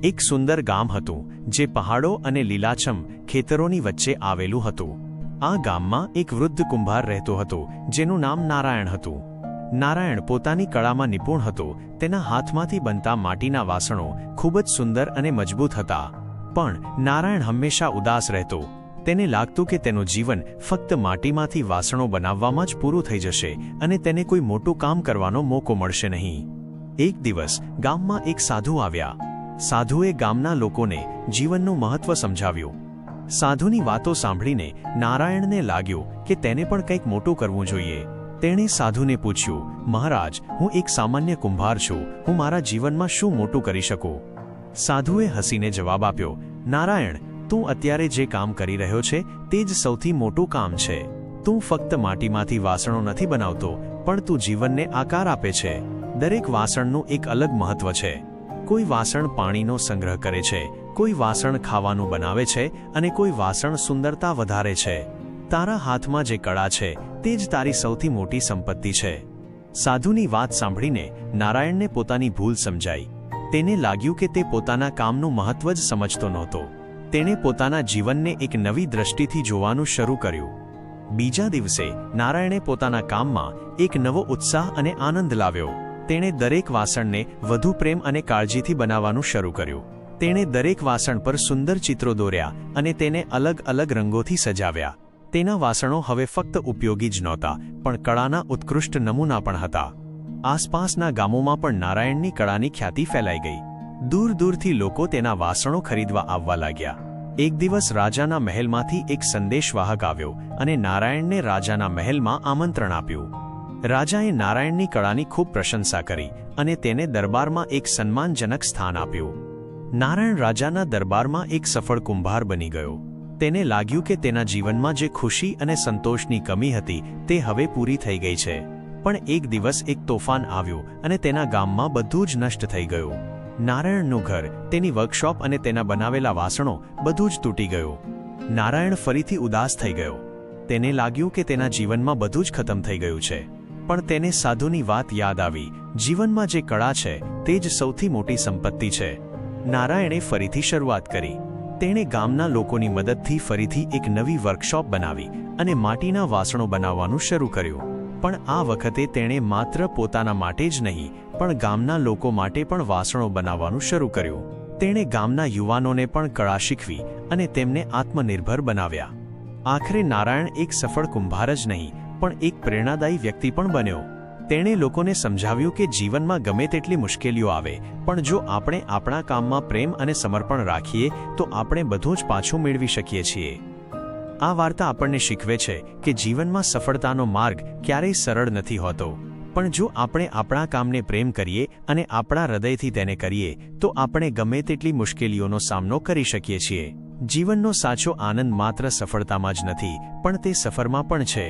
એક સુંદર ગામ હતું જે પહાડો અને લીલાછમ ખેતરોની વચ્ચે આવેલું હતું. આ ગામમાં એક વૃદ્ધ કુંભાર રહેતો હતો જેનું નામ નારાયણ હતું. નારાયણ પોતાની કળામાં નિપુણ હતો. તેના હાથમાંથી બનતા માટીના વાસણો ખૂબ જ સુંદર અને મજબૂત હતા. પણ નારાયણ હંમેશા ઉદાસ રહેતો. તેને લાગતું કે તેનું જીવન ફક્ત માટીમાંથી વાસણો બનાવવામાં જ પૂરું થઈ જશે અને તેને કોઈ મોટું કામ કરવાનો મોકો મળશે નહીં. એક દિવસ ગામમાં એક સાધુ આવ્યા. સાધુએ ગામના લોકોને જીવનનું મહત્વ સમજાવ્યું. સાધુની વાતો સાંભળીને નારાયણને લાગ્યું કે તેને પણ કંઈક મોટું કરવું જોઈએ. તેણે સાધુને પૂછ્યું, મહારાજ, હું એક સામાન્ય કુંભાર છું. હું મારા જીવનમાં શું મોટું કરી શકું? સાધુએ હસીને જવાબ આપ્યો, નારાયણ, તું અત્યારે જે કામ કરી રહ્યો છે તે જ સૌથી મોટું કામ છે. તું ફક્ત માટીમાંથી વાસણો નથી બનાવતો, પણ તું જીવનને આકાર આપે છે. દરેક વાસણનું એક અલગ મહત્વ છે. કોઈ વાસણ પાણીનો સંગ્રહ કરે છે, કોઈ વાસણ ખાવાનું બનાવે છે અને કોઈ વાસણ સુંદરતા વધારે છે. તારા હાથમાં જે કળા છે તે જ તારી સૌથી મોટી સંપત્તિ છે. સાધુની વાત સાંભળીને નારાયણને પોતાની ભૂલ સમજાઈ. તેને લાગ્યું કે તે પોતાના કામનું મહત્વ જ સમજતો નહોતો. તેણે પોતાના જીવનને એક નવી દ્રષ્ટિથી જોવાનું શરૂ કર્યું. બીજા દિવસે નારાયણે પોતાના કામમાં એક નવો ઉત્સાહ અને આનંદ લાવ્યો. તેણે દરેક વાસણને વધુ પ્રેમ અને કાળજીથી બનાવવાનું શરૂ કર્યું. તેણે દરેક વાસણ પર સુંદર ચિત્રો દોર્યા અને તેને અલગ અલગ રંગોથી સજાવ્યા. તેના વાસણો હવે ફક્ત ઉપયોગી જ નહોતા, પણ કળાના ઉત્કૃષ્ટ નમૂના પણ હતા. આસપાસના ગામોમાં પણ નારાયણની કળાની ખ્યાતિ ફેલાઈ ગઈ. દૂર દૂરથી લોકો તેના વાસણો ખરીદવા આવવા લાગ્યા. એક દિવસ રાજાના મહેલમાંથી એક સંદેશવાહક આવ્યો અને નારાયણને રાજાના મહેલમાં આમંત્રણ આપ્યું. રાજાએ નારાયણની કળાની ખૂબ પ્રશંસા કરી અને તેને દરબારમાં એક સન્માનજનક સ્થાન આપ્યું. નારાયણ રાજાના દરબારમાં એક સફળ કુંભાર બની ગયો. તેને લાગ્યું કે તેના જીવનમાં જે ખુશી અને સંતોષની કમી હતી તે હવે પૂરી થઈ ગઈ છે. પણ એક દિવસ એક તોફાન આવ્યું અને તેના ગામમાં બધું જ નષ્ટ થઈ ગયું. નારાયણનું ઘર, તેની વર્કશોપ અને તેના બનાવેલા વાસણો બધું જ તૂટી ગયું. નારાયણ ફરીથી ઉદાસ થઈ ગયો. તેને લાગ્યું કે તેના જીવનમાં બધું જ ખતમ થઈ ગયું છે. પણ તેને સાધુની વાત યાદ આવી. જીવનમાં જે કળા છે તે જ સૌથી મોટી સંપત્તિ છે. નારાયણે ફરીથી શરૂઆત કરી. તેણે ગામના લોકોની મદદથી ફરીથી એક નવી વર્કશોપ બનાવી અને માટીના વાસણો બનાવવાનું શરૂ કર્યું. પણ આ વખતે તેણે માત્ર પોતાના માટે જ નહીં, પણ ગામના લોકો માટે પણ વાસણો બનાવવાનું શરૂ કર્યું. તેણે ગામના યુવાનોને પણ કળા શીખવી અને તેમને આત્મનિર્ભર બનાવ્યા. આખરે નારાયણ એક સફળ કુંભાર જ નહીં, પણ એક પ્રેરણાદાયી વ્યક્તિ પણ બન્યો. તેણે લોકોને સમજાવ્યું કે જીવનમાં ગમે તેટલી મુશ્કેલીઓ આવે, પણ જો આપણે આપણા કામમાં પ્રેમ અને સમર્પણ રાખીએ તો આપણે બધું જ પાછું મેળવી શકીએ છીએ. આ વાર્તા આપણને શીખવે છે કે જીવનમાં સફળતાનો માર્ગ ક્યારેય સરળ નથી હોતો, પણ જો આપણે આપણા કામને પ્રેમ કરીએ અને આપણા હૃદયથી તેને કરીએ તો આપણે ગમે તેટલી મુશ્કેલીઓનો સામનો કરી શકીએ છીએ. જીવનનો સાચો આનંદ માત્ર સફળતામાં જ નથી, પણ તે સફરમાં પણ છે.